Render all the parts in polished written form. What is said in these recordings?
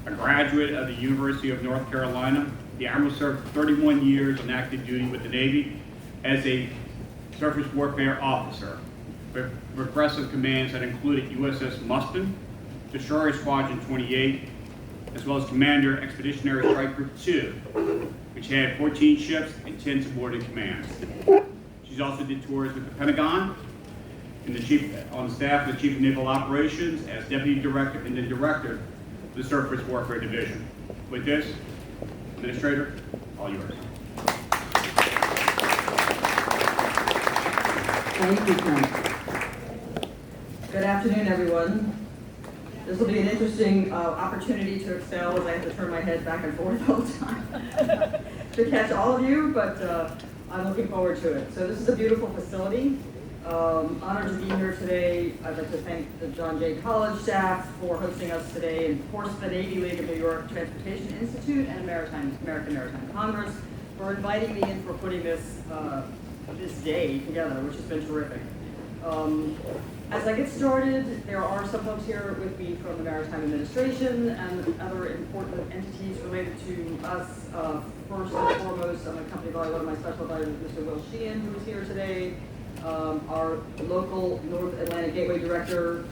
A graduate of the University of North Carolina, the Admiral served 31 years on active duty with the Navy as a surface warfare officer with progressive commands that included USS Mustin, Destroyer Squadron 28, as well as Commander Expeditionary Strike Group 2, which had 14 ships and 10 subordinate commands. She's also did tours with the Pentagon and on staff of the Chief of Naval Operations as Deputy Director and the Director of the Surface Warfare Division. With this, Administrator, all yours. Thank you, Ken. Good afternoon, everyone. This will be an interesting opportunity to excel as I have to turn my head back and forth all the time to catch all of you, but I'm looking forward to it. So this is a beautiful facility. Honored to be here today. I'd like to thank the John Jay College staff for hosting us today, and of course the Navy League of New York Transportation Institute and American Maritime Congress for inviting me in for putting this day together, which has been terrific. As I get started, there are some folks here with me from the Maritime Administration and other important entities related to us. First and foremost, I'm accompanied by one of my special advisors, Mr. Will Sheehan, who is here today. Our local North Atlantic Gateway Director,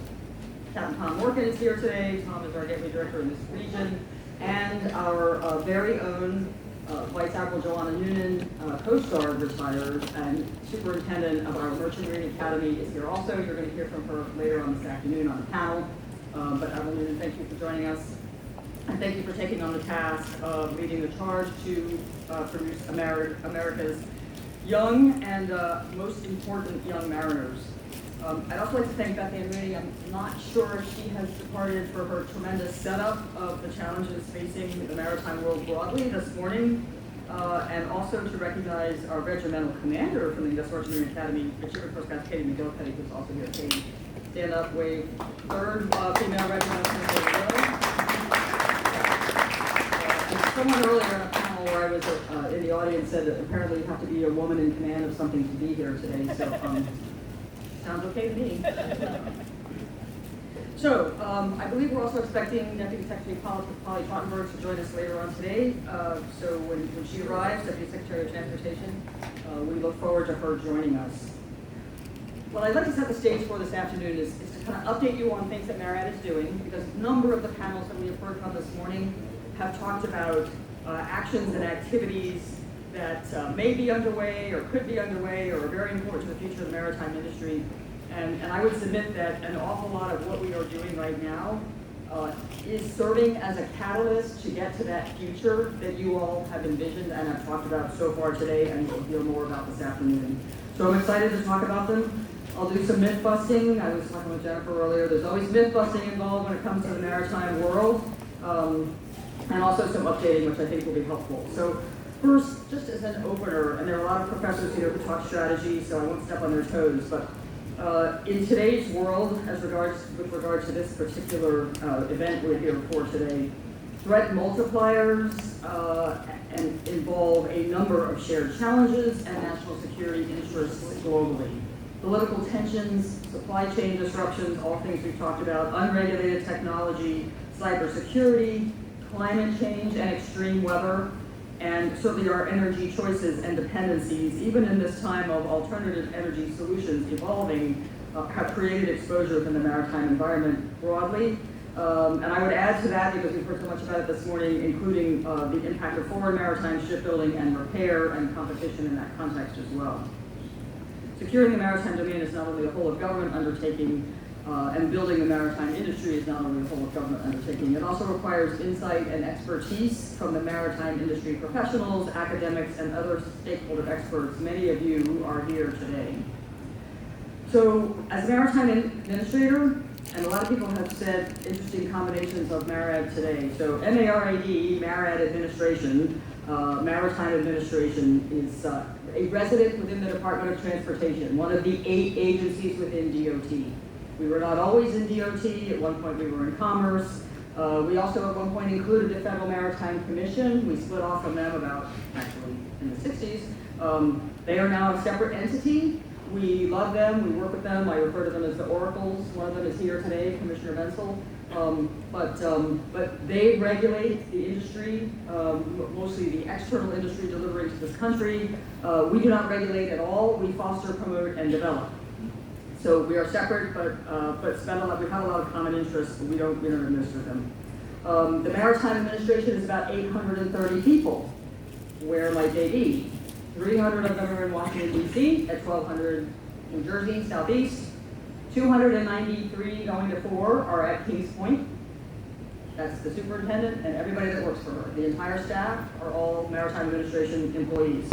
Captain Tom Morgan, is here today. Tom is our Gateway Director in this region. And our very own Vice Admiral Joanna Noonan, Coast Guard retired, and Superintendent of our Merchant Marine Academy is here also. You're going to hear from her later on this afternoon on the panel. But Admiral Noonan, thank you for joining us. And thank you for taking on the task of leading the charge to produce America's young and most important young mariners. I'd also like to thank Bethany and Mooney. I'm not sure if she has departed for her tremendous setup of the challenges facing the maritime world broadly this morning, and also to recognize our regimental commander from the U.S. Merchant Marine Academy, which of course got Katie McGillicuddy, who's also here. Katie, stand up, wave. Third female regimental commander. Someone earlier in a panel where I was in the audience said that apparently you have to be a woman in command of something to be here today, so sounds okay to me. So, I believe we're also expecting Deputy Secretary Polly Trottenberg to join us later on today. So when she arrives, Deputy Secretary of Transportation, we look forward to her joining us. What I'd like to set the stage for this afternoon is to kind of update you on things that MARAD is doing, because a number of the panels that we have heard from this morning have talked about actions and activities that may be underway or could be underway or are very important to the future of the maritime industry. And I would submit that an awful lot of what we are doing right now is serving as a catalyst to get to that future that you all have envisioned and have talked about so far today and will hear more about this afternoon. So I'm excited to talk about them. I'll do some myth busting. I was talking with Jennifer earlier. There's always myth busting involved when it comes to the maritime world. And also some updating, which I think will be helpful. So first, just as an opener, and there are a lot of professors here who talk strategy, so I won't step on their toes, but in today's world, with regard to this particular event we're here for today, threat multipliers and involve a number of shared challenges and national security interests globally. Political tensions, supply chain disruptions, all things we've talked about, unregulated technology, cybersecurity, climate change and extreme weather, and certainly our energy choices and dependencies, even in this time of alternative energy solutions evolving, have created exposure within the maritime environment broadly. And I would add to that, because we've heard so much about it this morning, including the impact of foreign maritime shipbuilding and repair and competition in that context as well. Securing the maritime domain is not only a whole of government undertaking, and building the maritime industry is not only a whole of government undertaking. It also requires insight and expertise from the maritime industry professionals, academics, and other stakeholder experts. Many of you are here today. So, as a maritime administrator, and a lot of people have said interesting combinations of MARAD today. So, MARAD, MARAD Administration, Maritime Administration is a resident within the Department of Transportation, one of the 8 agencies within DOT. We were not always in DOT. At one point we were in Commerce. We also at one point included the Federal Maritime Commission. We split off from them actually in the 60s. They are now a separate entity. We love them. We work with them. I refer to them as the oracles. One of them is here today, Commissioner Bensel. But they regulate the industry, mostly the external industry delivering to this country. We do not regulate at all. We foster, promote, and develop. So we are separate, but spend a lot. We have a lot of common interests, but we don't administer them. The Maritime Administration is about 830 people. Where might they be? 300 of them are in Washington, D.C., at 1,200 New Jersey, Southeast. 293 going to 4 are at Kings Point. That's the superintendent and everybody that works for her. The entire staff are all Maritime Administration employees.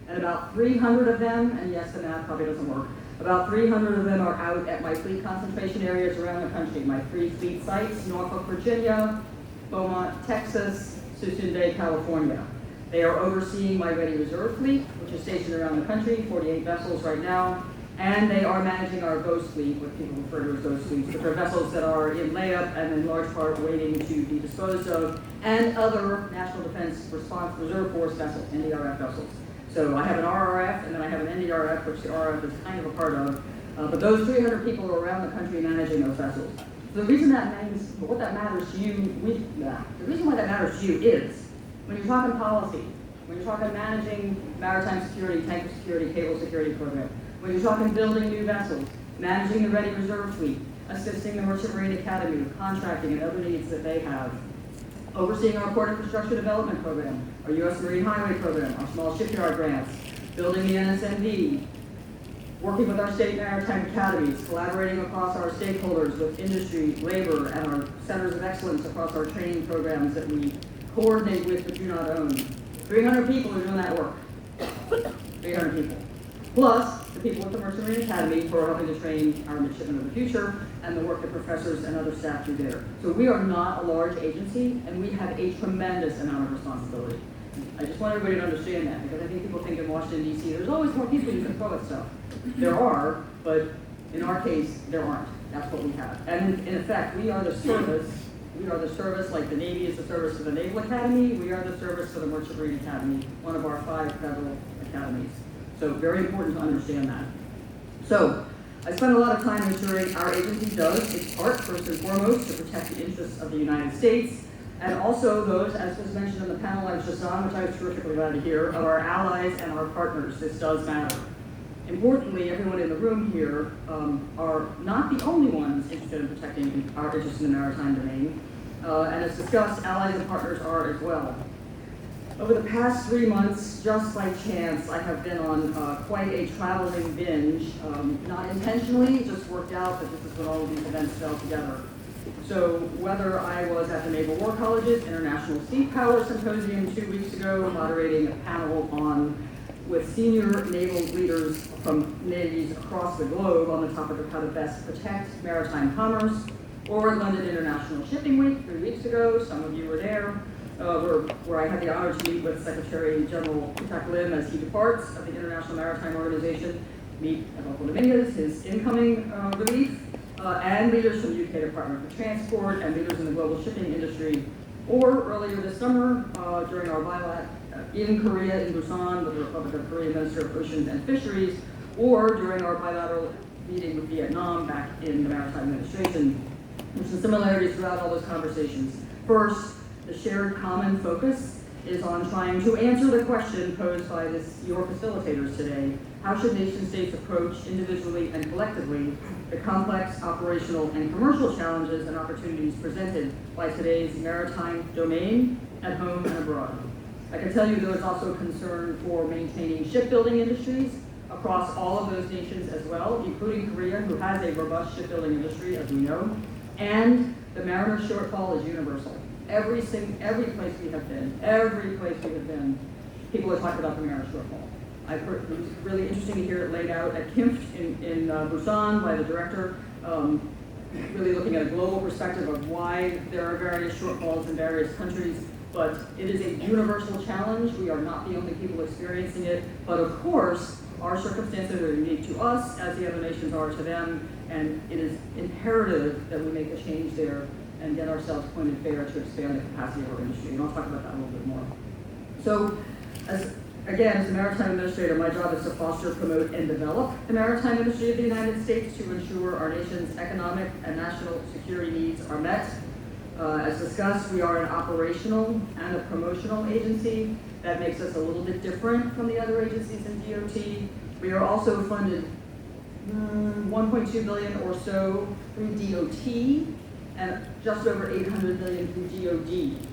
And about 300 of them, and yes, the math probably doesn't work, about 300 of them are out at my fleet concentration areas around the country. My 3 fleet sites: Norfolk, Virginia, Beaumont, Texas, Susunday, California. They are overseeing my Ready Reserve fleet, which is stationed around the country, 48 vessels right now, and they are managing our ghost fleet, what people refer to as ghost fleets, which are vessels that are in layup and in large part waiting to be disposed of, and other National Defense Response Reserve Force vessels, NDRF vessels. So I have an RRF, and then I have an NDRF, which the RRF is kind of a part of, but those 300 people are around the country managing those vessels. So the reason that means, what that matters to you, the reason why that matters to you is, when you're talking policy, when you're talking managing maritime security, tanker security, cable security program, when you're talking building new vessels, managing the Ready Reserve fleet, assisting the Merchant Marine Academy with contracting and other needs that they have, overseeing our port infrastructure development program, our U.S. Marine Highway program, our small shipyard grants, building the NSND, working with our state maritime academies, collaborating across our stakeholders with industry, labor, and our centers of excellence across our training programs that we coordinate with but do not own. 300 people are doing that work. 300 people. Plus, the people at the Merchant Marine Academy who are helping to train our midshipmen of the future, and the work that professors and other staff do there. So we are not a large agency, and we have a tremendous amount of responsibility. I just want everybody to understand that, because I think people think in Washington, D.C., there's always more people you can throw at stuff. There are, but in our case, there aren't. That's what we have. And in effect, we are the service. We are the service, like the Navy is the service to the Naval Academy. We are the service to the Merchant Marine Academy, one of our 5 federal academies. So very important to understand that. So I spend a lot of time ensuring our agency does its part, first and foremost, to protect the interests of the United States, and also those, as was mentioned in the panel I was just on, which I was terrifically glad to hear, of our allies and our partners. This does matter. Importantly, everyone in the room here are not the only ones interested in protecting our interests in the maritime domain. And as discussed, allies and partners are as well. Over the past 3 months, just by chance, I have been on quite a traveling binge. Not intentionally, it just worked out that this is when all of these events fell together. So whether I was at the Naval War College's International Sea Power Symposium 2 weeks ago, moderating a panel with senior naval leaders from navies across the globe on the topic of how to best protect maritime commerce, or at London International Shipping Week 3 weeks ago, some of you were there, where I had the honor to meet with Secretary General Tak Lim as he departs of the International Maritime Organization, meet Adolfo Dominguez, his incoming relief, and leaders from the UK Department of Transport and leaders in the global shipping industry. Or earlier this summer, during our bilat in Korea, in Busan, with the Republic of Korea Minister of Oceans and Fisheries, or during our bilateral meeting with Vietnam back in the Maritime Administration. There's some similarities throughout all those conversations. First, the shared common focus is on trying to answer the question posed by your facilitators today: how should nation states approach individually and collectively the complex operational and commercial challenges and opportunities presented by today's maritime domain at home and abroad? I can tell you there is also concern for maintaining shipbuilding industries across all of those nations as well, including Korea, who has a robust shipbuilding industry, as we know, and the mariner shortfall is universal. Every place we have been, people are talking about the mariner shortfall. I've heard, it was really interesting to hear it laid out at KIMF in Busan by the director, really looking at a global perspective of why there are various shortfalls in various countries. But it is a universal challenge. We are not the only people experiencing it. But of course, our circumstances are unique to us, as the other nations are to them, and it is imperative that we make a change there and get ourselves pointed fair to expand the capacity of our industry. And I'll talk about that a little bit more. So, as the Maritime Administrator, my job is to foster, promote, and develop the maritime industry of the United States to ensure our nation's economic and national security needs are met As discussed, we are an operational and a promotional agency. That makes us a little bit different from the other agencies in DOT. We are also funded 1.2 billion or so through DOT and just over 800 million through DOD.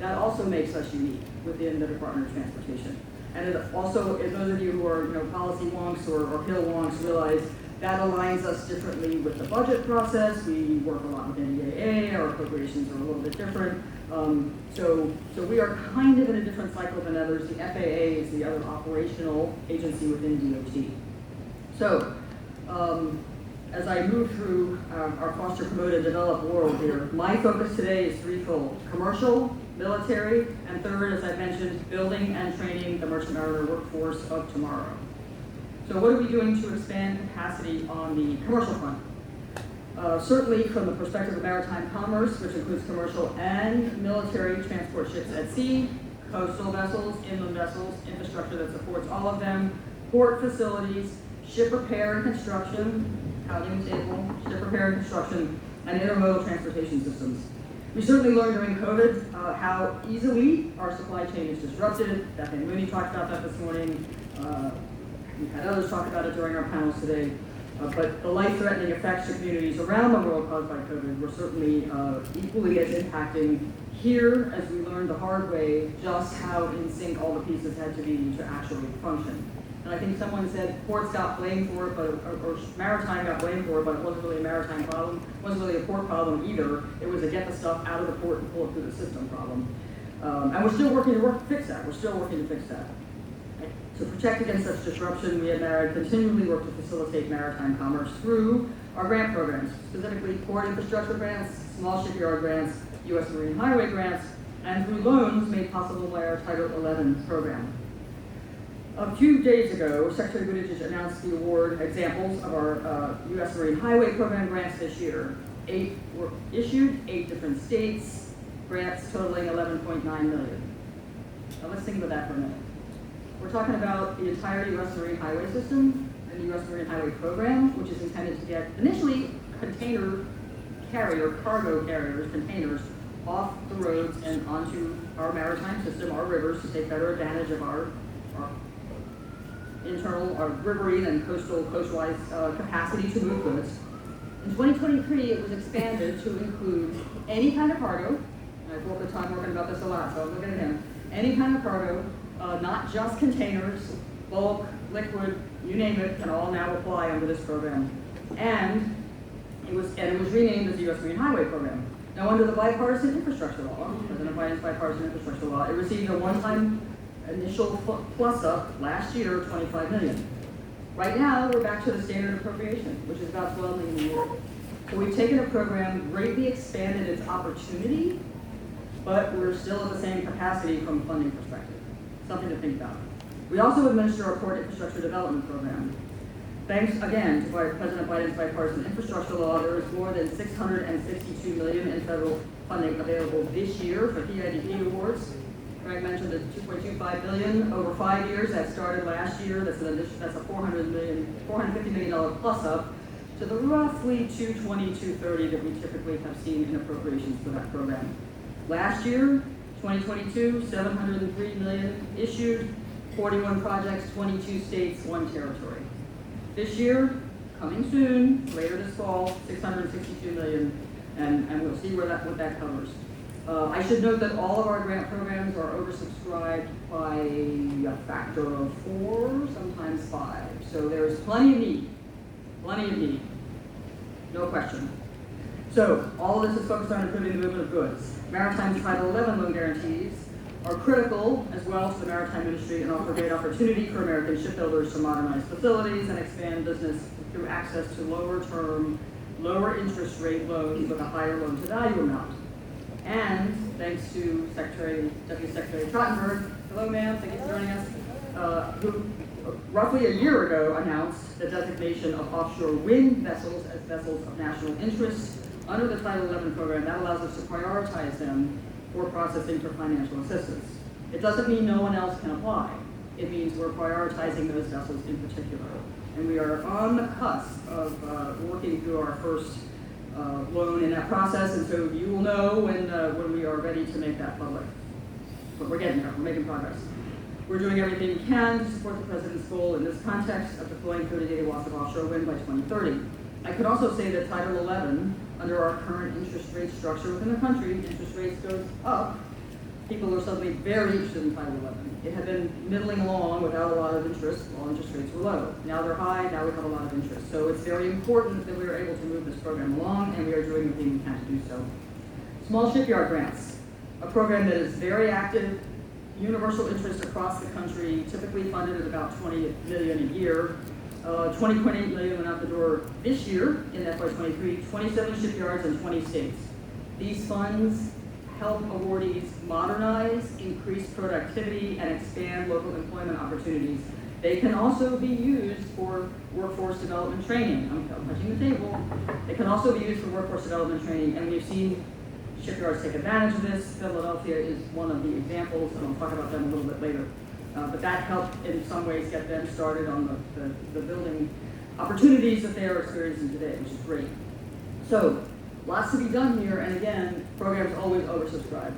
That also makes us unique within the Department of Transportation. And it also, if those of you who are policy wonks or Hill wonks realize that aligns us differently with the budget process. We work a lot with NDAA, our appropriations are a little bit different. So we are kind of in a different cycle than others. The FAA is the other operational agency within DOT. So, as I move through our foster, promote, and develop world here, my focus today is threefold: commercial, military, and third, as I mentioned, building and training the merchant mariner workforce of tomorrow. So what are we doing to expand capacity on the commercial front? Certainly from the perspective of maritime commerce, which includes commercial and military transport ships at sea, coastal vessels, inland vessels, infrastructure that supports all of them, port facilities, ship repair and construction, housing table, ship repair and construction, and intermodal transportation systems. We certainly learned during COVID how easily our supply chain is disrupted. Beth and Mooney talked about that this morning. We've had others talk about it during our panels today. But the life-threatening effects to communities around the world caused by COVID were certainly equally as impacting here as we learned the hard way just how in sync all the pieces had to be to actually function. And I think someone said ports got blamed for it, or maritime got blamed for it, but it wasn't really a maritime problem. It wasn't really a port problem either. It was a get the stuff out of the port and pull it through the system problem. And we're still working to fix that. We're still working to fix that. To protect against such disruption, we at MARID continually work to facilitate maritime commerce through our grant programs, specifically port infrastructure grants, small shipyard grants, U.S. Marine Highway grants, and through loans made possible by our Title 11 program. A few days ago, Secretary Buttigieg announced the award examples of our U.S. Marine Highway program grants this year. 8 were issued, 8 different states, grants totaling $11.9 million. Now let's think about that for a minute. We're talking about the entire U.S. Marine Highway system and the U.S. Marine Highway program, which is intended to get initially container carrier, cargo carriers, containers off the roads and onto our maritime system, our rivers, to take better advantage of our internal, our riverine and coastwise capacity to move goods. In 2023, it was expanded to include any kind of cargo, and I've worked the time working about this a lot, so I'm looking at him, any kind of cargo, not just containers, bulk, liquid, you name it, can all now apply under this program. And it was renamed as the U.S. Marine Highway Program. Now, under the bipartisan infrastructure law, President Biden's bipartisan infrastructure law, it received a one-time initial plus-up last year of $25 million. Right now, we're back to the standard appropriation, which is about $12 million a year. So we've taken a program, greatly expanded its opportunity, but we're still at the same capacity from a funding perspective. Something to think about. We also administer our Port Infrastructure Development Program. Thanks again to President Biden's bipartisan infrastructure law, there is more than $662 million in federal funding available this year for PIDP awards. Greg mentioned the $2.25 billion over 5 years that started last year. That's a $450 million plus up to the roughly $220, $230 that we typically have seen in appropriations for that program. Last year, 2022, $703 million issued, 41 projects, 22 states, 1 territory. This year, coming soon, later this fall, $662 million, and we'll see what that covers. I should note that all of our grant programs are oversubscribed by a factor of 4, sometimes 5. So there's plenty of need, no question. So all of this is focused on improving the movement of goods. Maritime Title 11 loan guarantees are critical as well to the maritime industry and offer great opportunity for American shipbuilders to modernize facilities and expand business through access to lower-term, lower interest rate loans with a higher loan-to-value amount. And thanks to Deputy Secretary Trottenberg, hello ma'am, thank you for joining us, who roughly a year ago announced the designation of offshore wind vessels as vessels of national interest under the Title 11 program. That allows us to prioritize them for processing for financial assistance. It doesn't mean no one else can apply. It means we're prioritizing those vessels in particular. And we are on the cusp of working through our first loan in that process, and so you will know when we are ready to make that public. But we're getting there, we're making progress. We're doing everything we can to support the President's goal in this context of deploying 30 gigawatts of offshore wind by 2030. I could also say that Title 11, under our current interest rate structure within the country, interest rates goes up. People are suddenly very interested in Title 11. It had been middling along without a lot of interest while interest rates were low. Now they're high, now we have a lot of interest. So it's very important that we are able to move this program along, and we are doing everything we can to do so. Small shipyard grants, a program that is very active, universal interest across the country, typically funded at about $20 million a year. $20.8 million went out the door this year in FY23, 27 shipyards in 20 states. These funds help awardees modernize, increase productivity, and expand local employment opportunities. They can also be used for workforce development training. I'm touching the table. They can also be used for workforce development training, and we've seen shipyards take advantage of this. Philadelphia is one of the examples, and I'll talk about them a little bit later. But that helped in some ways get them started on the building opportunities that they are experiencing today, which is great. So, lots to be done here, and again, programs always oversubscribed,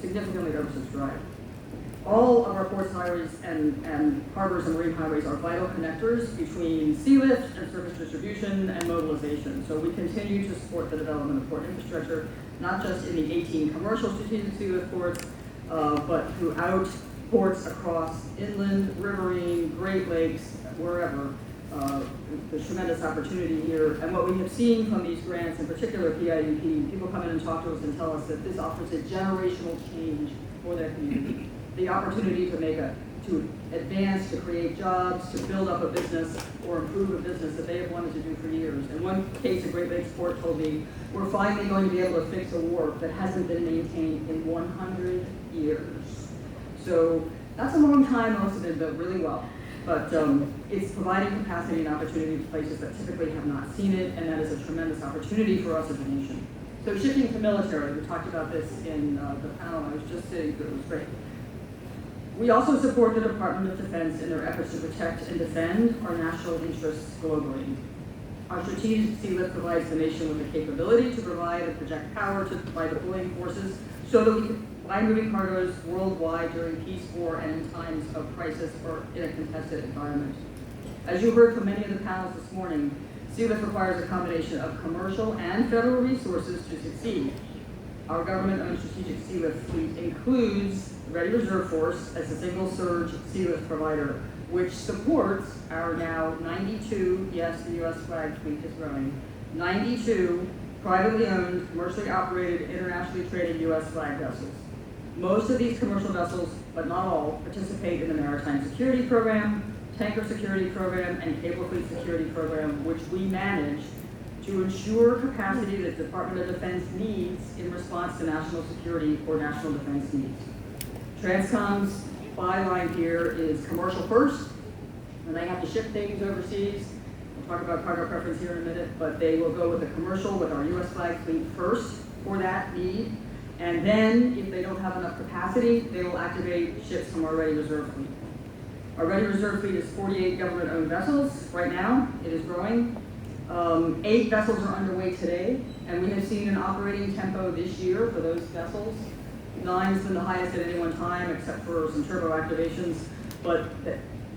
significantly oversubscribed. All of our ports, highways, and harbors and marine highways are vital connectors between sea lift and surface distribution and mobilization. So we continue to support the development of port infrastructure, not just in the 18 commercial strategic sea lift ports, but throughout ports across inland, riverine, Great Lakes, wherever. There's tremendous opportunity here. And what we have seen from these grants, in particular PIUP, people come in and talk to us and tell us that this offers a generational change for their community. The opportunity to advance, to create jobs, to build up a business or improve a business that they have wanted to do for years. In one case, a Great Lakes port told me, we're finally going to be able to fix a wharf that hasn't been maintained in 100 years. So that's a long time, most of it built really well. But it's providing capacity and opportunity to places that typically have not seen it, and that is a tremendous opportunity for us as a nation. So shifting to military, we talked about this in the panel, I was just saying that it was great. We also support the Department of Defense in their efforts to protect and defend our national interests globally. Our strategic sea lift provides the nation with the capability to provide and project power by deploying forces so that we can fly moving cargoes worldwide during peace, war, and in times of crisis or in a contested environment. As you heard from many of the panels this morning, sea lift requires a combination of commercial and federal resources to succeed. Our government-owned strategic sea lift fleet includes the Ready Reserve Force as a single surge sea lift provider, which supports our now 92, yes, the U.S. flag fleet is growing, 92 privately owned, commercially operated, internationally traded U.S. flag vessels. Most of these commercial vessels, but not all, participate in the Maritime Security Program, Tanker Security Program, and Cable Fleet Security Program, which we manage to ensure capacity that the Department of Defense needs in response to national security or national defense needs. Transcom's byline here is commercial first, and they have to ship things overseas. We'll talk about cargo preference here in a minute, but they will go with the commercial with our U.S. flag fleet first for that need. And then, if they don't have enough capacity, they will activate ships from our Ready Reserve fleet. Our Ready Reserve fleet is 48 government-owned vessels right now. It is growing. 8 vessels are underway today, and we have seen an operating tempo this year for those vessels. 9's been the highest at any one time, except for some turbo activations. But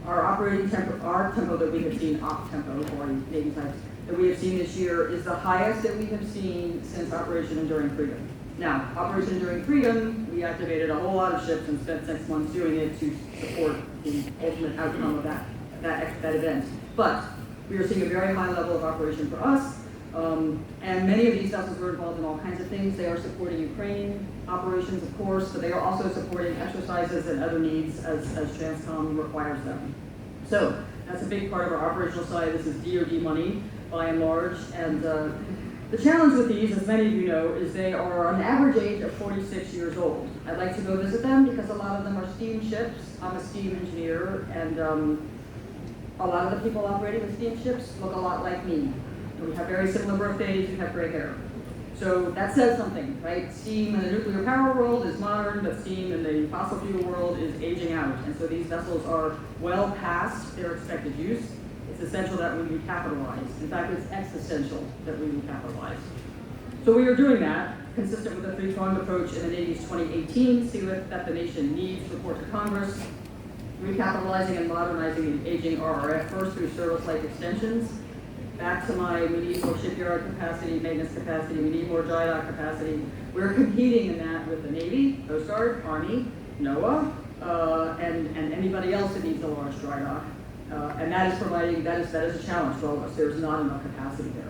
our operating tempo, our tempo that we have seen, op tempo, or Navy types, that we have seen this year is the highest that we have seen since Operation Enduring Freedom. Now, Operation Enduring Freedom, we activated a whole lot of ships and spent 6 months doing it to support the ultimate outcome of that event. But we are seeing a very high level of operation for us, and many of these vessels are involved in all kinds of things. They are supporting Ukraine operations, of course, but they are also supporting exercises and other needs as Transcom requires them. So that's a big part of our operational side. This is DoD money, by and large, and the challenge with these, as many of you know, is they are an average age of 46 years old. I'd like to go visit them because a lot of them are steam ships. I'm a steam engineer, and a lot of the people operating the steam ships look a lot like me. We have very similar birthdays, we have gray hair. So that says something, right? Steam in the nuclear power world is modern, but steam in the fossil fuel world is aging out. And so these vessels are well past their expected use. It's essential that we recapitalize. In fact, it's existential that we recapitalize. So we are doing that, consistent with the three-pronged approach in the Navy's 2018 SEALIT that the nation needs report to Congress, recapitalizing and modernizing the aging RRF, first through service life extensions. Back to we need more shipyard capacity, maintenance capacity, we need more dry dock capacity. We're competing in that with the Navy, Coast Guard, Army, NOAA, and anybody else that needs a large dry dock. And that is a challenge for all of us. There's not enough capacity there.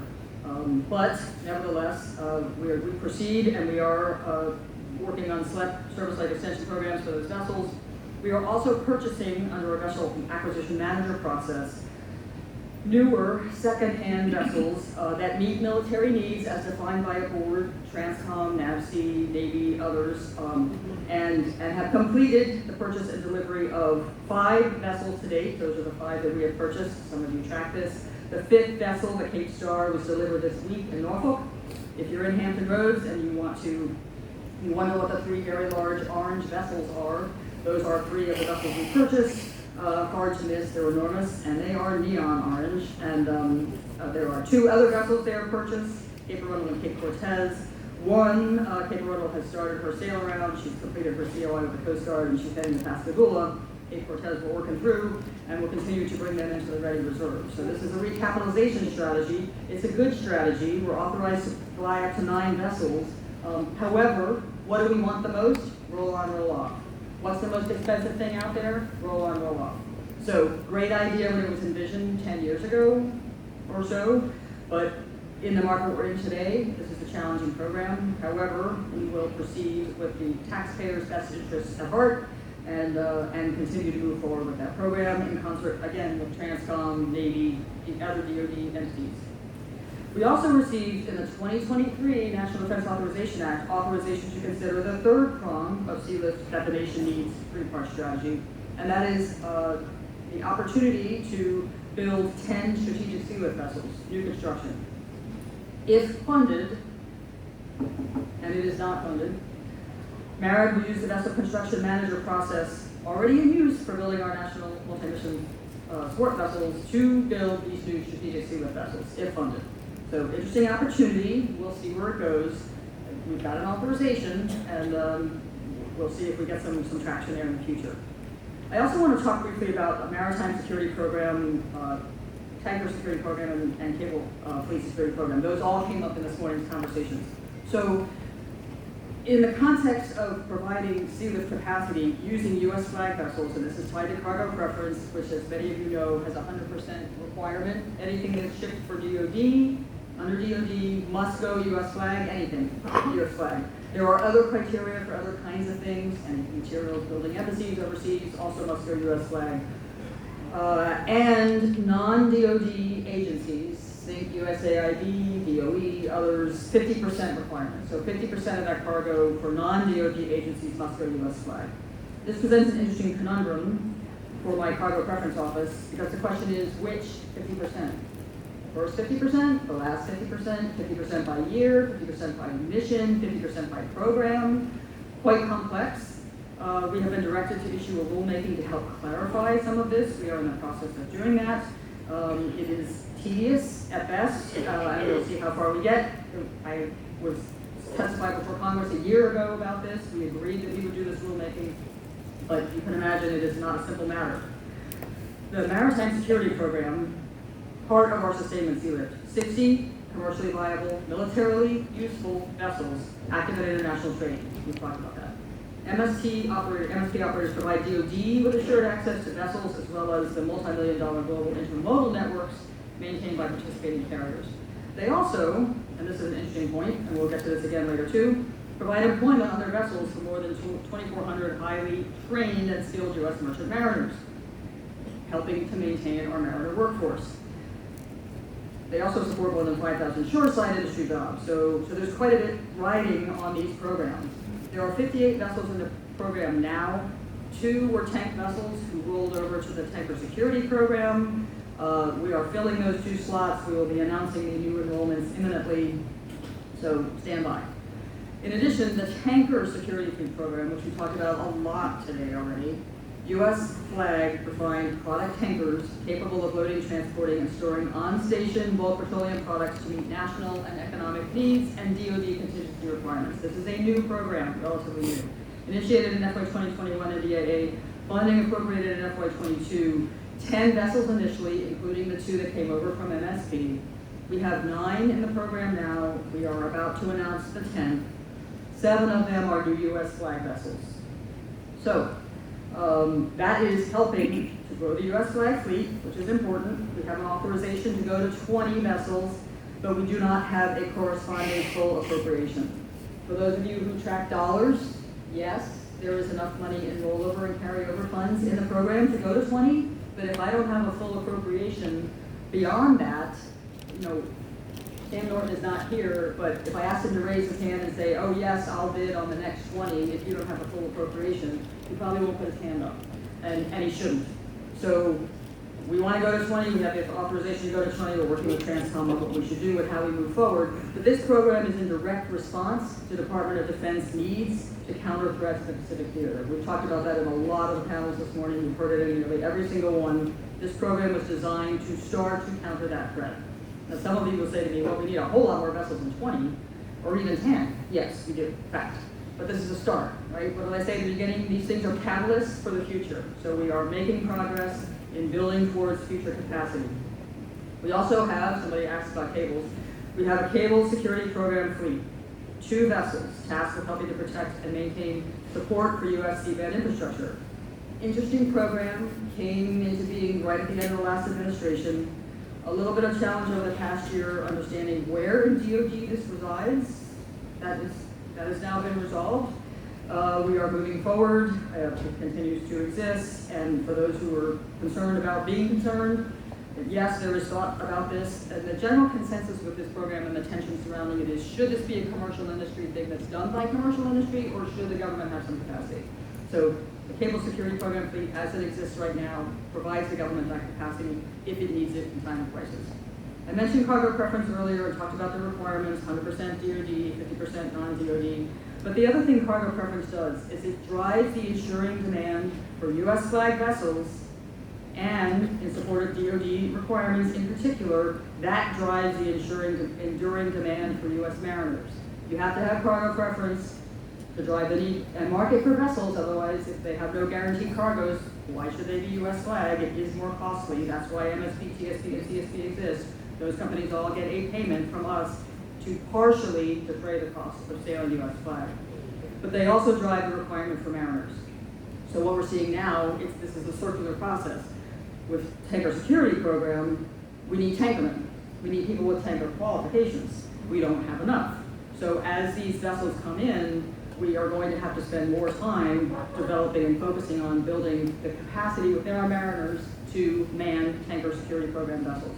But nevertheless, we proceed, and we are working on select service life extension programs for those vessels. We are also purchasing, under a vessel acquisition manager process, newer second-hand vessels that meet military needs as defined by a board, Transcom, NAVSEA, Navy, others, and have completed the purchase and delivery of 5 vessels to date. Those are the 5 that we have purchased. Some of you track this. The 5th vessel, the Cape Star, was delivered this week in Norfolk. If you're in Hampton Roads and you wonder what the 3 very large orange vessels are, those are 3 of the vessels we purchased. Hard to miss, they're enormous, and they are neon orange. And there are 2 other vessels they are purchased, Cape Arundel and Cape Cortez. One, Cape Arundel has started her sail around, she's completed her COI with the Coast Guard, and she's heading to Pascagoula. Cape Cortez we're working through, and we'll continue to bring them into the ready reserve. So this is a recapitalization strategy. It's a good strategy. We're authorized to fly up to 9 vessels. However, what do we want the most? Roll on, roll off. What's the most expensive thing out there? Roll on, roll off. So great idea when it was envisioned 10 years ago or so, but in the market we're in today, this is a challenging program. However, we will proceed with the taxpayers' best interests at heart and continue to move forward with that program in concert, again, with Transcom, Navy, and other DoD entities. We also received in the 2023 National Defense Authorization Act authorization to consider the 3rd prong of SEALIT that the nation needs 3-part strategy, and that is the opportunity to build 10 strategic SEALIT vessels, new construction. If funded, and it is not funded, MARAD will use the vessel construction manager process already in use for building our national multi-mission support vessels to build these new strategic SEALIT vessels, if funded. So interesting opportunity. We'll see where it goes. We've got an authorization, and we'll see if we get some traction there in the future. I also want to talk briefly about a maritime security program, tanker security program, and cable fleet security program. Those all came up in this morning's conversations. So in the context of providing SEALIT capacity using U.S. flag vessels, and this is tied to cargo preference, which as many of you know has a 100% requirement, anything that's shipped for DoD, under DoD, must go U.S. flag, anything, U.S. flag. There are other criteria for other kinds of things, and materials building embassies overseas also must go U.S. flag. And non-DoD agencies, think USAID, DOE, others, 50% requirement. So 50% of that cargo for non-DoD agencies must go U.S. flag. This presents an interesting conundrum for my cargo preference office, because the question is, which 50%? First 50%, the last 50%, 50% by year, 50% by mission, 50% by program. Quite complex. We have been directed to issue a rulemaking to help clarify some of this. We are in the process of doing that. It is tedious at best, and we'll see how far we get. I was testified before Congress a year ago about this. We agreed that we would do this rulemaking, but you can imagine it is not a simple matter. The Maritime Security Program, part of our sustainment SEALIT, 60 commercially viable, militarily useful vessels active in international trade. We've talked about that. MSP operators provide DoD with assured access to vessels, as well as the multi-million-dollar global intermodal networks maintained by participating carriers. They also, and this is an interesting point, and we'll get to this again later too, provide employment on their vessels for more than 2,400 highly trained and skilled U.S. merchant mariners, helping to maintain our mariner workforce. They also support more than 5,000 shoreside industry jobs, so there's quite a bit riding on these programs. There are 58 vessels in the program now. 2 were tank vessels who rolled over to the tanker security program. We are filling those 2 slots. We will be announcing the new enrollments imminently, so stand by. In addition, the tanker security fleet program, which we talked about a lot today already, U.S. flag refined product tankers capable of loading, transporting, and storing on-station bulk petroleum products to meet national and economic needs and DoD contingency requirements. This is a new program, relatively new. Initiated in FY 2021 NDAA, funding appropriated in FY 22, 10 vessels initially, including the 2 that came over from MSP. We have 9 in the program now. We are about to announce the 10th. 7 of them are new U.S. flag vessels. So, that is helping to grow the U.S. flag fleet, which is important. We have an authorization to go to 20 vessels, but we do not have a corresponding full appropriation. For those of you who track dollars, yes, there is enough money in rollover and carryover funds in the program to go to 20, but if I don't have a full appropriation beyond that, you know, Sam Norton is not here, but if I ask him to raise his hand and say, oh yes, I'll bid on the next 20, if you don't have a full appropriation, he probably won't put his hand up, and he shouldn't. So we want to go to 20, we have the authorization to go to 20, we're working with Transcom on what we should do and how we move forward. But this program is in direct response to Department of Defense needs to counter threats in the Pacific Theater. We've talked about that in a lot of the panels this morning, we've heard it in nearly every single one. This program was designed to start to counter that threat. Now, some of you will say to me, well, we need a whole lot more vessels than 20, or even 10. Yes, we do, fact. But this is a start, right? What did I say at the beginning? These things are catalysts for the future. So we are making progress in building towards future capacity. We also have, somebody asked about cables, we have a cable security program fleet. 2 vessels tasked with helping to protect and maintain support for U.S. seabed infrastructure. Interesting program, came into being right at the end of the last administration. A little bit of challenge over the past year, understanding where in DoD this resides. That has now been resolved. We are moving forward. It continues to exist. And for those who are concerned about being concerned, yes, there is thought about this. And the general consensus with this program and the tension surrounding it is, should this be a commercial industry thing that's done by commercial industry, or should the government have some capacity? So the cable security program fleet, as it exists right now, provides the government that capacity if it needs it in time of crisis. I mentioned cargo preference earlier and talked about the requirements, 100% DoD, 50% non-DoD. But the other thing cargo preference does is it drives the ensuring demand for U.S. flag vessels, and in support of DoD requirements in particular, that drives the enduring demand for U.S. mariners. You have to have cargo preference to drive the need and market for vessels, otherwise if they have no guaranteed cargoes, why should they be U.S. flag? It is more costly. That's why MSP, TSP, and CSP exist. Those companies all get a payment from us to partially defray the cost of sailing U.S. flag. But they also drive the requirement for mariners. So what we're seeing now, this is a circular process. With tanker security program, we need tankermen. We need people with tanker qualifications. We don't have enough. So as these vessels come in, we are going to have to spend more time developing and focusing on building the capacity within our mariners to man tanker security program vessels.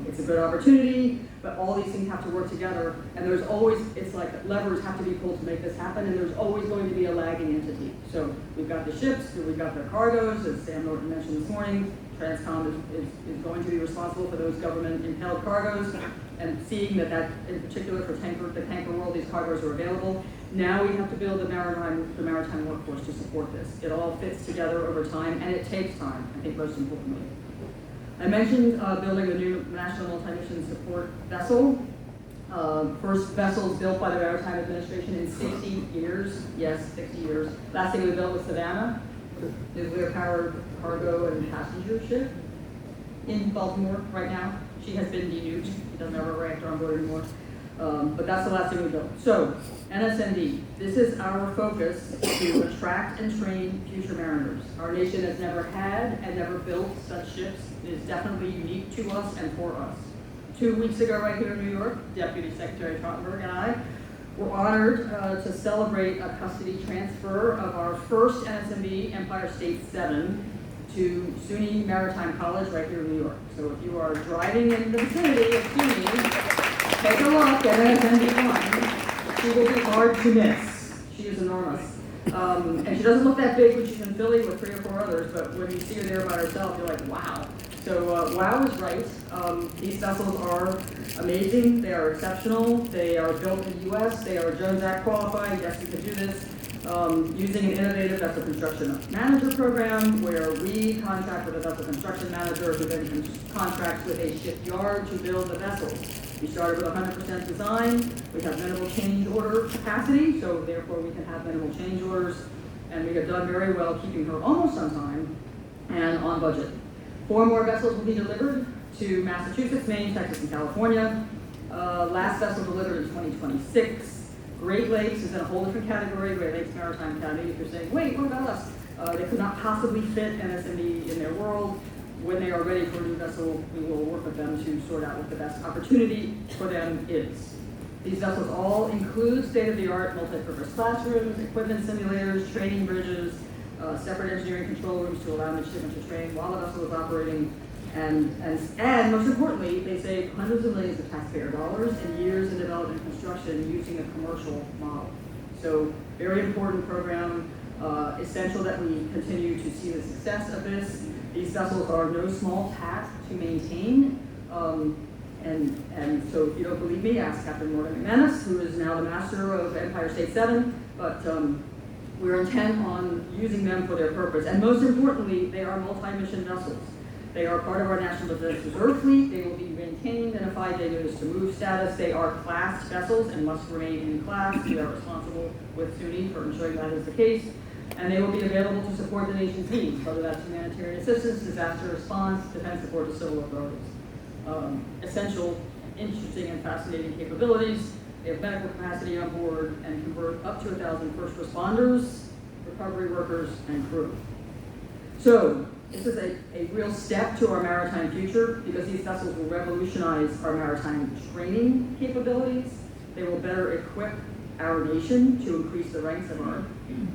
It's a good opportunity, but all these things have to work together, and there's always, it's like levers have to be pulled to make this happen, and there's always going to be a lagging entity. So we've got the ships, we've got their cargoes, as Sam Norton mentioned this morning. Transcom is going to be responsible for those government-impelled cargoes, and seeing that in particular for the tanker world, these cargoes are available. Now we have to build the maritime workforce to support this. It all fits together over time, and it takes time, I think most importantly. I mentioned building the new National Multi-Mission Support Vessel. First vessels built by the Maritime Administration in 60 years. Yes, 60 years. Last thing we built was Savannah, nuclear-powered cargo and passenger ship in Baltimore right now. She has been denuked. She doesn't have a reactor on board anymore. But that's the last thing we built. So, NSND, this is our focus to attract and train future mariners. Our nation has never had and never built such ships. It is definitely unique to us and for us. 2 weeks ago, right here in New York, Deputy Secretary Trottenberg and I were honored to celebrate a custody transfer of our first NSND, Empire State 7, to SUNY Maritime College right here in New York. So if you are driving in the vicinity of SUNY, take a look at NSND 1. She will be hard to miss. She is enormous. And she doesn't look that big when she's in Philly with 3 or 4 others, but when you see her there by herself, you're like, wow. So wow is right. These vessels are amazing. They are exceptional. They are built in the U.S. They are Jones Act qualified. Yes, we can do this. using an innovative vessel construction manager program where we contract with a vessel construction manager who then contracts with a shipyard to build the vessels. We started with 100% design. We have minimal change order capacity, so therefore we can have minimal change orders, and we have done very well keeping her almost on time and on budget. 4 more vessels will be delivered to Massachusetts, Maine, Texas, and California. Last vessel delivered in 2026. Great Lakes is in a whole different category, Great Lakes Maritime Academy. If you're saying, wait, what about us? They could not possibly fit MSME in their world. When they are ready for a new vessel, we will work with them to sort out what the best opportunity for them is. These vessels all include state-of-the-art multi-purpose classrooms, equipment simulators, training bridges, separate engineering control rooms to allow midshipmen to train while the vessel is operating, and most importantly, they save hundreds of millions of taxpayer dollars and years in development and construction using a commercial model. So very important program, essential that we continue to see the success of this. These vessels are no small task to maintain. And so if you don't believe me, ask Captain Morgan McManus, who is now the master of Empire State 7, but we're intent on using them for their purpose. And most importantly, they are multi-mission vessels. They are part of our National Defense Reserve Fleet. They will be maintained in a 5-day notice to move status. They are classed vessels and must remain in class. We are responsible with SUNY for ensuring that is the case. And they will be available to support the nation's needs, whether that's humanitarian assistance, disaster response, defense support to civil authorities. Essential, interesting, and fascinating capabilities. They have medical capacity on board and convert up to 1,000 first responders, recovery workers, and crew. So this is a real step to our maritime future because these vessels will revolutionize our maritime training capabilities. They will better equip our nation to increase the ranks of our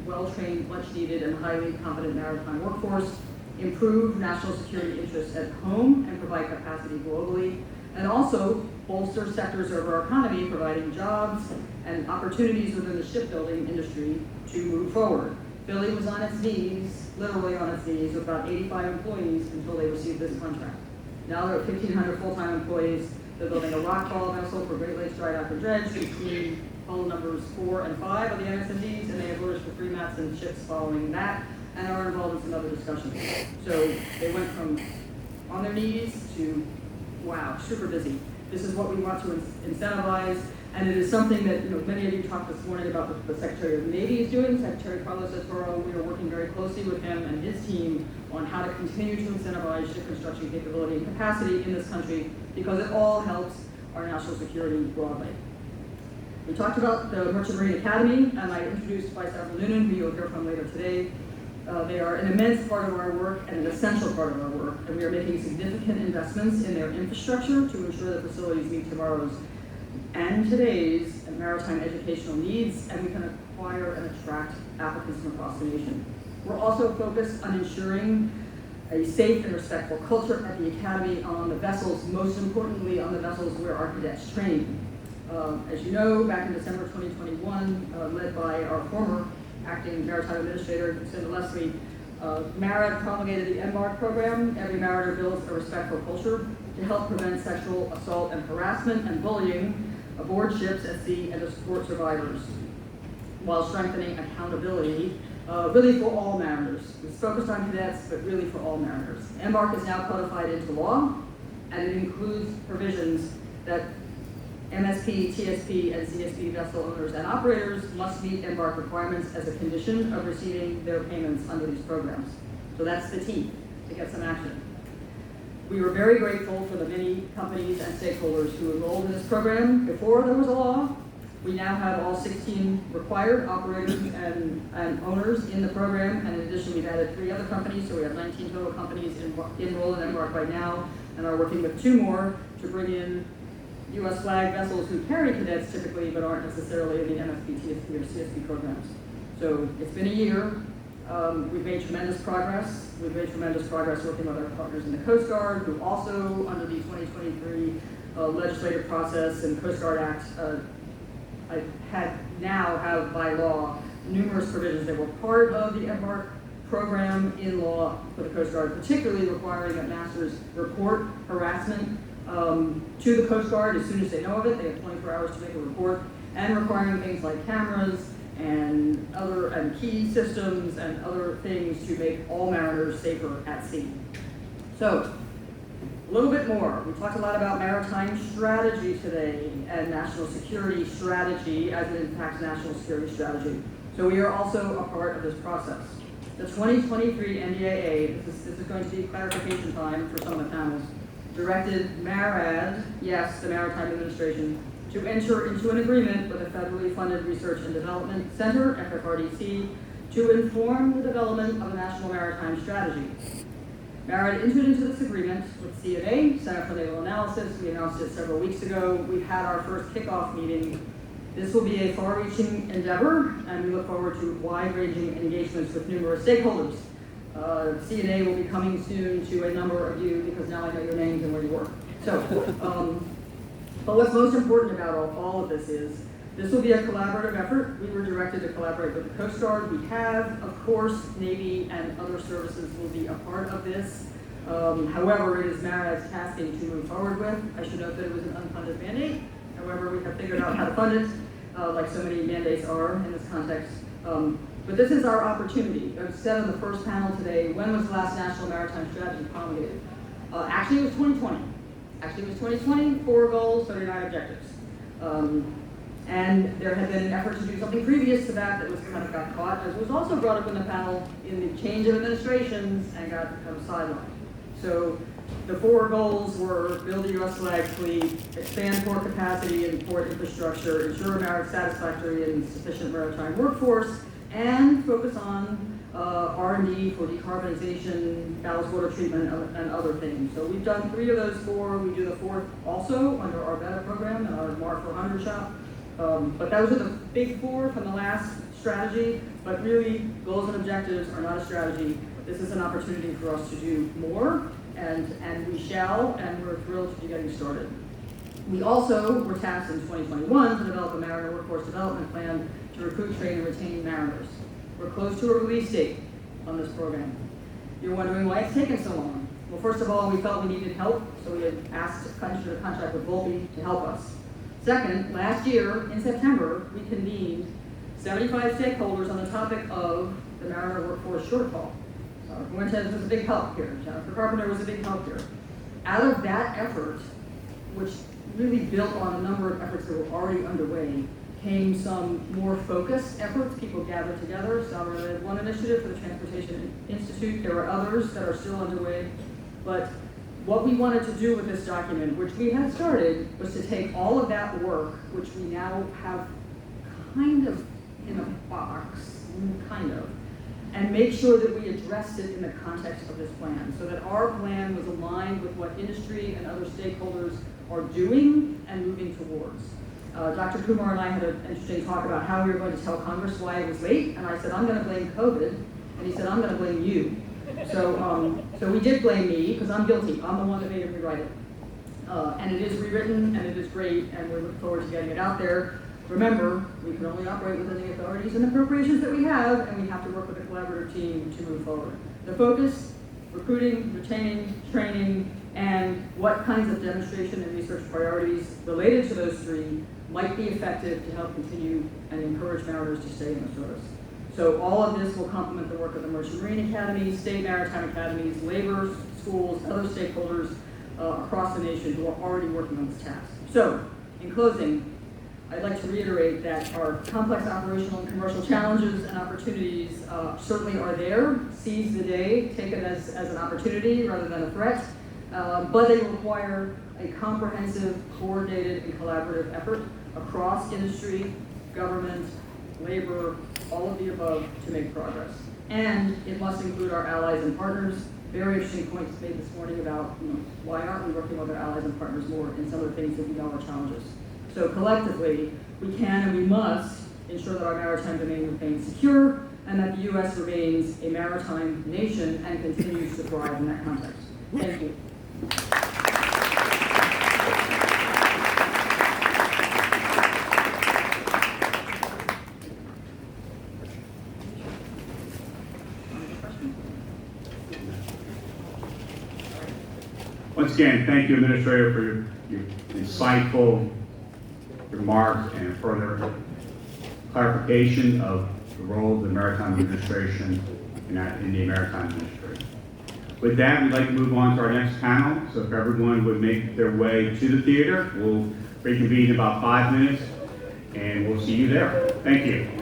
well-trained, much-needed, and highly competent maritime workforce, improve national security interests at home, and provide capacity globally, and also bolster sectors of our economy, providing jobs and opportunities within the shipbuilding industry to move forward. Philly was on its knees, literally on its knees, with about 85 employees until they received this contract. Now there are 1,500 full-time employees. They're building a rockfall vessel for Great Lakes Dry Dock and Dredge between hull numbers 4 and 5 of the MSMDs, and they have orders for 3 mats and ships following that, and are involved in some other discussions. So they went from on their knees to, wow, super busy. This is what we want to incentivize, and it is something that many of you talked this morning about what the Secretary of the Navy is doing. Secretary Carlos Toro, we are working very closely with him and his team on how to continue to incentivize ship construction capability and capacity in this country because it all helps our national security broadly. We talked about the Merchant Marine Academy, and I introduced Vice Admiral Noonan, who you'll hear from later today. They are an immense part of our work and an essential part of our work, and we are making significant investments in their infrastructure to ensure the facilities meet tomorrow's and today's maritime educational needs, and we can acquire and attract applicants from across the nation. We're also focused on ensuring a safe and respectful culture at the Academy on the vessels, most importantly on the vessels where our cadets train. As you know, back in December 2021, led by our former acting maritime administrator, Cindy Leslie, MARAD promulgated the MBARC program. Every mariner builds a respectful culture to help prevent sexual assault and harassment and bullying aboard ships at sea and to support survivors, while strengthening accountability, really for all mariners. It's focused on cadets, but really for all mariners. MBARC is now codified into law, and it includes provisions that MSP, TSP, and CSP vessel owners and operators must meet MBARC requirements as a condition of receiving their payments under these programs. So that's the teeth to get some action. We were very grateful for the many companies and stakeholders who enrolled in this program before there was a law. We now have all 16 required operators and owners in the program, and in addition we've added 3 other companies, so we have 19 total companies enrolled in MBARC right now, and are working with 2 more to bring in U.S. flag vessels who carry cadets typically, but aren't necessarily in the MSP, TSP, or CSP programs. So it's been a year. We've made tremendous progress. We've made tremendous progress working with our partners in the Coast Guard, who also, under the 2023 legislative process and Coast Guard Act, have by law numerous provisions that were part of the MBARC program in law for the Coast Guard, particularly requiring that masters report harassment to the Coast Guard as soon as they know of it. They have 24 hours to make a report, and requiring things like cameras and key systems and other things to make all mariners safer at sea. So, a little bit more. We talked a lot about maritime strategy today and national security strategy as it impacts national security strategy. So we are also a part of this process. The 2023 NDAA, this is going to be clarification time for some of the panels, directed MARAD, yes, the Maritime Administration, to enter into an agreement with the federally funded Research and Development Center, FFRDC, to inform the development of a national maritime strategy. MARAD entered into this agreement with CNA, Center for Naval Analysis. We announced it several weeks ago. We've had our first kickoff meeting. This will be a far-reaching endeavor, and we look forward to wide-ranging engagements with numerous stakeholders. CNA will be coming soon to a number of you because now I know your names and where you work. So, but what's most important about all of this is this will be a collaborative effort. We were directed to collaborate with the Coast Guard. We have, of course, Navy and other services will be a part of this. However, it is MARAD's tasking to move forward with. I should note that it was an unfunded mandate. However, we have figured out how to fund it, like so many mandates are in this context. But this is our opportunity. I've said on the first panel today, when was the last National Maritime Strategy promulgated? Actually, it was 2020. Actually, it was 2020, 4 goals, 39 objectives. And there had been an effort to do something previous to that was kind of got caught, as was also brought up in the panel in the change of administrations and got kind of sidelined. So the 4 goals were build a U.S. flag fleet, expand port capacity and port infrastructure, ensure a satisfactory and sufficient maritime workforce, and focus on R&D for decarbonization, ballast water treatment, and other things. So we've done 3 of those 4. We do the 4th also under our BETA program and our MAR 400 shop. But those are the big 4 from the last strategy, but really goals and objectives are not a strategy. This is an opportunity for us to do more, and we shall, and we're thrilled to be getting started. We also were tasked in 2021 to develop a mariner workforce development plan to recruit, train, and retain mariners. We're close to a release date on this program. You're wondering why it's taken so long. Well, first of all, we felt we needed help, so we had asked to enter a contract with Volpe to help us. Second, last year, in September, we convened 75 stakeholders on the topic of the mariner workforce shortfall. Fuentes was a big help here. Jennifer Carpenter was a big help here. Out of that effort, which really built on a number of efforts that were already underway, came some more focused efforts. People gathered together. Salvador led one initiative for the Transportation Institute. There are others that are still underway. But what we wanted to do with this document, which we had started, was to take all of that work, which we now have kind of in a box, kind of, and make sure that we addressed it in the context of this plan, so that our plan was aligned with what industry and other stakeholders are doing and moving towards. Dr. Kumar and I had an interesting talk about how we were going to tell Congress why it was late, and I said, I'm going to blame COVID, and he said, I'm going to blame you. So we did blame me, because I'm guilty. I'm the one that made him rewrite it. And it is rewritten, and it is great, and we look forward to getting it out there. Remember, we can only operate within the authorities and appropriations that we have, and we have to work with a collaborative team to move forward. The focus, recruiting, retaining, training, and what kinds of demonstration and research priorities related to those 3 might be effective to help continue and encourage mariners to stay in the service. So all of this will complement the work of the Merchant Marine Academies, state maritime academies, labor schools, other stakeholders across the nation who are already working on this task. So, in closing, I'd like to reiterate that our complex operational and commercial challenges and opportunities certainly are there. Seize the day, take it as an opportunity rather than a threat, but they require a comprehensive, coordinated, and collaborative effort across industry, government, labor, all of the above to make progress. And it must include our allies and partners. Very interesting points made this morning about why aren't we working with our allies and partners more in some of the things that we know are challenges. So collectively, we can and we must ensure that our maritime domain remains secure and that the U.S. remains a maritime nation and continues to thrive in that context. Thank you. Once again, thank you, Administrator, for your insightful remarks and further clarification of the role of the Maritime Administration in the maritime industry. With that, we'd like to move on to our next panel. So if everyone would make their way to the theater, we'll reconvene in about 5 minutes, and we'll see you there. Thank you.